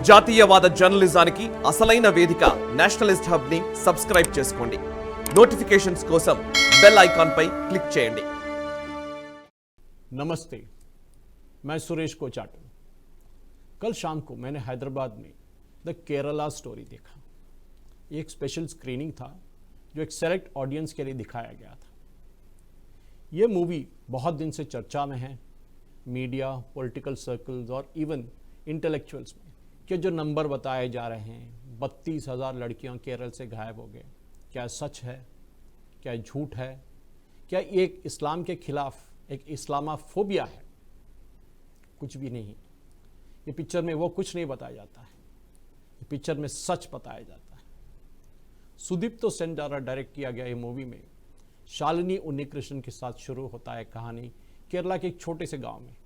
జాతీయవాద జర్నలిజానికి అసలైన వేదిక నేషనలిస్ట్ హబ్ ని సబ్స్క్రైబ్ చేసుకోండి. నోటిఫికేషన్స్ కోసం బెల్ ఐకాన్ పై క్లిక్ చేయండి. नमस्ते, मैं सुरेश कोचाट. कल शाम को मैंने हैदराबाद में द केरला स्टोरी देखा. ये एक स्पेशल स्क्रीनिंग था जो एक सेलेक्ट ऑडियंस के लिए दिखाया गया था. ये मूवी बहुत दिन से चर्चा में है मीडिया, पॉलिटिकल सर्कल्स और इवन इंटेलेक्चुअल्स में कि जो नंबर बताए जा रहे हैं 32,000 लड़कियां केरल से गायब हो गए. क्या सच है? क्या झूठ है? क्या एक इस्लाम के खिलाफ एक इस्लामाफोबिया है? कुछ भी नहीं. ये पिक्चर में वो कुछ नहीं बताया जाता है. ये पिक्चर में सच बताया जाता है. सुदीप्तो सेन द्वारा डायरेक्ट किया गया ये मूवी में शालिनी उन्नीकृष्णन के साथ शुरू होता है कहानी केरला के एक छोटे से गांव में,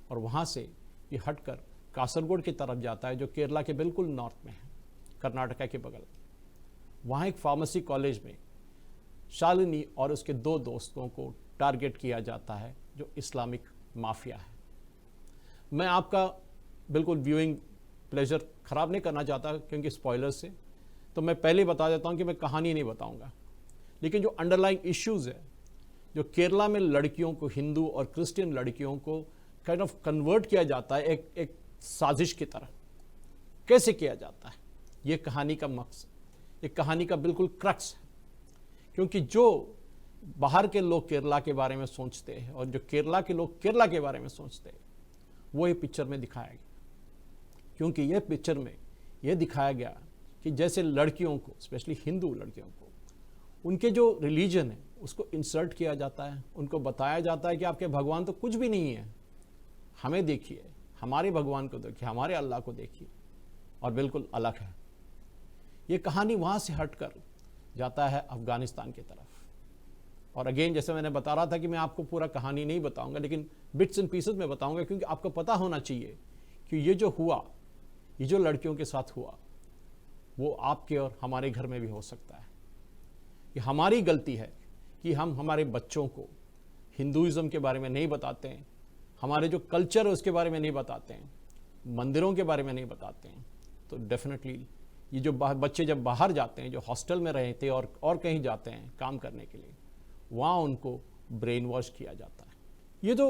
और वहाँ से ये हटकर कासरगोड की तरफ जाता है जो केरला के बिल्कुल नॉर्थ में है, कर्नाटका के बगल. वहाँ एक फार्मेसी कॉलेज में शालिनी और उसके दो दोस्तों को टारगेट किया जाता है जो इस्लामिक माफिया है. मैं आपका बिल्कुल व्यूइंग प्लेजर ख़राब नहीं करना चाहता क्योंकि स्पॉयलर्स से, तो मैं पहले बता देता हूँ कि मैं कहानी नहीं बताऊँगा. लेकिन जो अंडरलाइंग इश्यूज़ है, जो केरला में लड़कियों को, हिंदू और क्रिश्चियन लड़कियों को काइंड ऑफ कन्वर्ट किया जाता है एक साजिश की तरह, कैसे किया जाता है, ये कहानी का मकसद, ये कहानी का बिल्कुल क्रक्स है. क्योंकि जो बाहर के लोग केरला के बारे में सोचते हैं और जो केरला के लोग केरला के बारे में सोचते हैं वो ये पिक्चर में दिखाया गया. क्योंकि ये पिक्चर में ये दिखाया गया कि जैसे लड़कियों को, स्पेशली हिंदू लड़कियों को, उनके जो रिलीजन है उसको इंसल्ट किया जाता है. उनको बताया जाता है कि आपके भगवान तो कुछ भी नहीं है, हमें देखिए, हमारे भगवान को देखिए, हमारे अल्लाह को देखिए, और बिल्कुल अलग है. ये कहानी वहाँ से हटकर जाता है अफगानिस्तान की तरफ. और अगेन जैसे मैंने बता रहा था कि मैं आपको पूरा कहानी नहीं बताऊंगा, लेकिन बिट्स एंड पीसेस में बताऊंगा, क्योंकि आपको पता होना चाहिए कि ये जो हुआ, ये जो लड़कियों के साथ हुआ, वो आपके और हमारे घर में भी हो सकता है. ये हमारी गलती है कि हम हमारे बच्चों को हिंदुइज्म के बारे में नहीं बताते हैं, हमारे जो कल्चर है उसके बारे में नहीं बताते हैं, मंदिरों के बारे में नहीं बताते हैं. तो डेफिनेटली ये जो बच्चे जब बाहर जाते हैं, जो हॉस्टल में रहते हैं और कहीं जाते हैं काम करने के लिए, वहाँ उनको ब्रेन वॉश किया जाता है. ये जो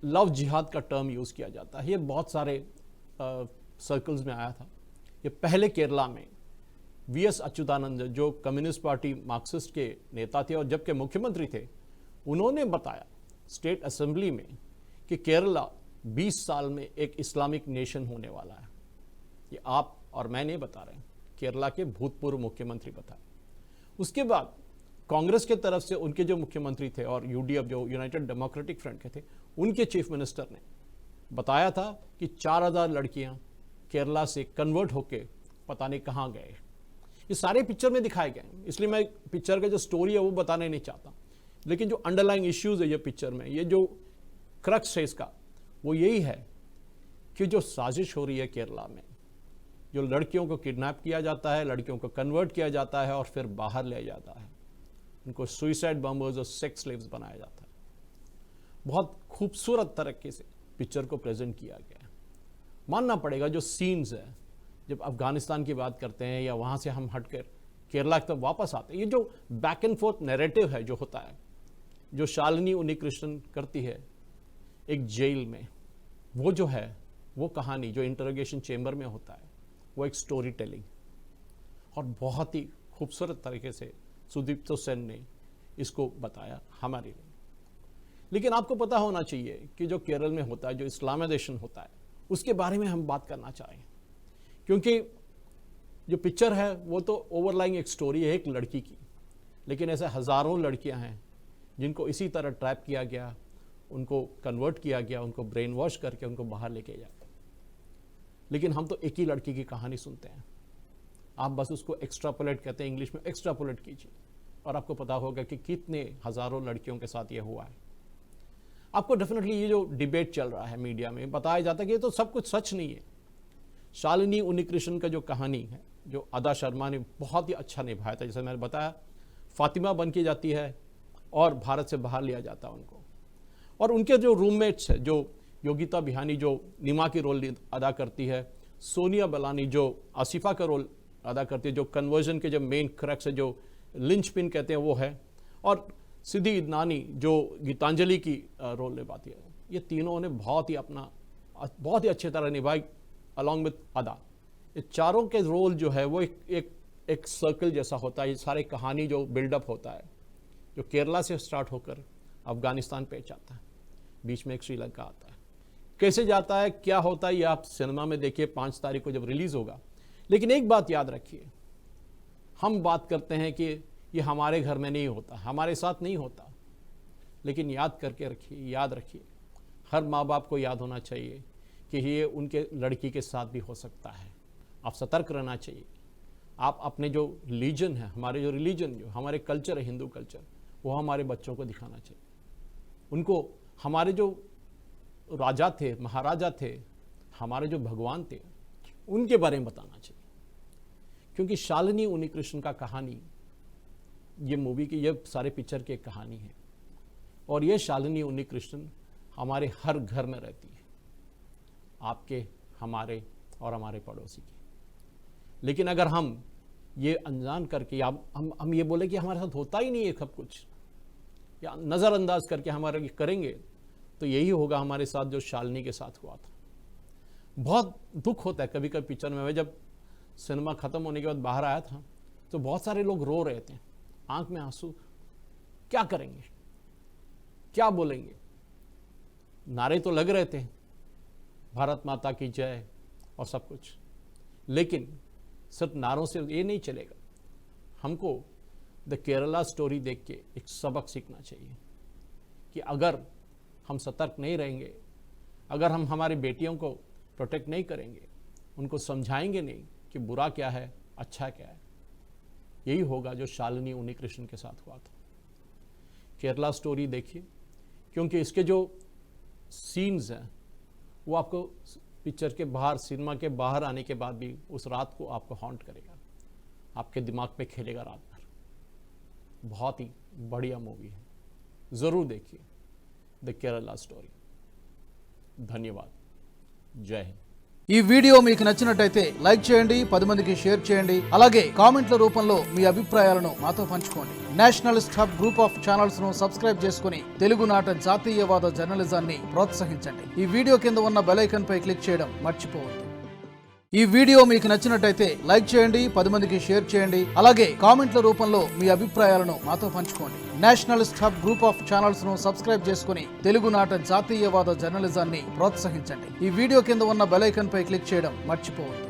लव जिहाद का टर्म यूज़ किया जाता है, ये बहुत सारे सर्कल्स में आया था. ये पहले केरला में वीएस अच्युतानंद जो कम्युनिस्ट पार्टी मार्क्सिस्ट के नेता थे और जबकि मुख्यमंत्री थे, उन्होंने बताया स्टेट असेंबली में कि केरला 20 साल में एक इस्लामिक नेशन होने वाला है. ये आप और मैं नहीं बता रहे हैं, केरला के भूतपूर्व मुख्यमंत्री बताए. उसके बाद कांग्रेस के तरफ से उनके जो मुख्यमंत्री थे और यूडीएफ जो यूनाइटेड डेमोक्रेटिक फ्रंट के थे, उनके चीफ मिनिस्टर ने बताया था कि 4,000 लड़कियां केरला से कन्वर्ट होके पता नहीं कहाँ गए. ये सारे पिक्चर में दिखाए गए हैं, इसलिए मैं पिक्चर का जो स्टोरी है वो बताने नहीं चाहता. लेकिन जो अंडरलाइंग इश्यूज है ये पिक्चर में, ये जो क्रक्स है इसका, वो यही है कि जो साजिश हो रही है केरला में, जो लड़कियों को किडनैप किया जाता है, लड़कियों को कन्वर्ट किया जाता है और फिर बाहर ले जाता है, उनको सुइसाइड बॉम्बर्स और सेक्स स्लेव्स बनाया जाता है. बहुत खूबसूरत तरीके से पिक्चर को प्रेजेंट किया गया है. मानना पड़ेगा जो सीन्स है, जब अफगानिस्तान की बात करते हैं या वहाँ से हम हटकर केरला तक वापस आते हैं, ये जो बैक एंड फोर्थ नैरेटिव है जो होता है, जो शालिनी उन्नीकृष्णन करती है एक जेल में, वो जो है वो कहानी जो इंटरोगेशन चेम्बर में होता है, वो एक स्टोरी टेलिंग, और बहुत ही खूबसूरत तरीके से सुदीप्तो सेन ने इसको बताया हमारे लिए. लेकिन आपको पता होना चाहिए कि जो केरल में होता है, जो इस्लामाइजेशन होता है, उसके बारे में हम बात करना चाहें. क्योंकि जो पिक्चर है वो तो ओवरलाइंग एक स्टोरी है एक लड़की की, लेकिन ऐसे हज़ारों लड़कियां हैं जिनको इसी तरह ट्रैप किया गया, उनको कन्वर्ट किया गया, उनको ब्रेन वॉश करके उनको बाहर लेके जाया. लेकिन हम तो एक ही लड़की की कहानी सुनते हैं. आप बस उसको एक्स्ट्रापोलेट कहते हैं, इंग्लिश में एक्स्ट्रापोलेट कीजिए, और आपको पता होगा कि कितने हज़ारों लड़कियों के साथ ये हुआ है. आपको डेफिनेटली ये जो डिबेट चल रहा है मीडिया में, बताया जाता है कि ये तो सब कुछ सच नहीं है. शालिनी उन्नीकृष्णन का जो कहानी है, जो अदा शर्मा ने बहुत ही अच्छा निभाया था, जैसे मैंने बताया, फातिमा बन के जाती है और भारत से बाहर लिया जाता है उनको, और उनके जो रूममेट्स है, जो योगिता बिहानी जो नीमा की रोल अदा करती है, सोनिया बलानी जो आसिफा का रोल अदा करती है, जो कन्वर्जन के जो मेन क्रक्स है, जो लिंचपिन कहते हैं वो है, और सिद्धि इदनानी जो गीतांजलि की रोल निभाती है। ये तीनों ने बहुत ही अच्छी तरह निभाई अलॉन्ग विद अदा। ये चारों के रोल जो है वो एक सर्कल जैसा होता है। ये सारे कहानी जो बिल्डअप होता है, जो केरला से स्टार्ट होकर अफगानिस्तान पे जाता है, बीच में एक श्रीलंका आता है, कैसे जाता है, क्या होता है, ये आप सिनेमा में देखिए 5 तारीख को जब रिलीज होगा। लेकिन एक बात याद रखिए, हम बात करते हैं कि ये हमारे घर में नहीं होता, हमारे साथ नहीं होता, लेकिन याद रखिए हर माँ बाप को याद होना चाहिए कि ये उनके लड़की के साथ भी हो सकता है। आप सतर्क रहना चाहिए। आप अपने जो रिलीजन है, हमारे जो रिलीजन, जो हमारे कल्चर है, हिंदू कल्चर, वो हमारे बच्चों को दिखाना चाहिए। उनको हमारे जो राजा थे, महाराजा थे, हमारे जो भगवान थे, उनके बारे में बताना चाहिए। क्योंकि शालिनी उन्नीकृष्ण का कहानी, ये मूवी की, ये सारे पिक्चर की एक कहानी है, और ये शालिनी उन्नीकृष्ण हमारे हर घर में रहती है, आपके, हमारे और हमारे पड़ोसी की। लेकिन अगर हम ये अनजान करके हम ये बोले कि हमारे साथ होता ही नहीं है सब कुछ, या नज़रअंदाज करके हमारे करेंगे, तो यही होगा हमारे साथ जो शालिनी के साथ हुआ था। बहुत दुख होता है कभी कभी पिक्चर में। मैं जब सिनेमा ख़त्म होने के बाद बाहर आया था तो बहुत सारे लोग रो रहे थे, आंख में आंसू। क्या करेंगे, क्या बोलेंगे? नारे तो लग रहे थे, भारत माता की जय और सब कुछ, लेकिन सिर्फ नारों से ये नहीं चलेगा। हमको द केरला स्टोरी देख के एक सबक सीखना चाहिए कि अगर हम सतर्क नहीं रहेंगे, अगर हम हमारी बेटियों को प्रोटेक्ट नहीं करेंगे, उनको समझाएंगे नहीं कि बुरा क्या है, अच्छा क्या है, यही होगा जो शालिनी उन्नीकृष्ण के साथ हुआ था। केरला स्टोरी देखिए, क्योंकि इसके जो सीन्स हैं वो आपको पिक्चर के बाहर, सिनेमा के बाहर आने के बाद भी उस रात को आपको हॉन्ट करेगा, आपके दिमाग पे खेलेगा रात भर। बहुत ही बढ़िया मूवी है, ज़रूर देखिए द केरला स्टोरी। धन्यवाद, जय हिंद। ఈ వీడియో మీకు నచ్చినట్టయితే లైక్ చేయండి, 10 మందికి షేర్ చేయండి. అలాగే కామెంట్ల రూపంలో మీ అభిప్రాయాలను మాతో పంచుకోండి. Nationalist hub group of channels ను సబ్స్క్రైబ్ చేసుకుని తెలుగునాట జాతీయవాద జర్నలిజాన్ని ప్రోత్సహించండి. ఈ వీడియో కింద ఉన్న బెల్ ఐకాన్ పై క్లిక్ చేయడం మర్చిపోవద్దు. ఈ వీడియో మీకు నచ్చినట్టయితే లైక్ చేయండి, 10 మందికి షేర్ చేయండి. అలాగే కామెంట్ల రూపంలో మీ అభిప్రాయాలను మాతో పంచుకోండి. Nationalist hub group of channels ను సబ్స్క్రైబ్ చేసుకుని తెలుగునాట జాతీయవాద జర్నలిజాన్ని ప్రోత్సహించండి. ఈ వీడియో కింద ఉన్న బెల్ ఐకాన్ పై క్లిక్ చేయడం మర్చిపోవద్దు.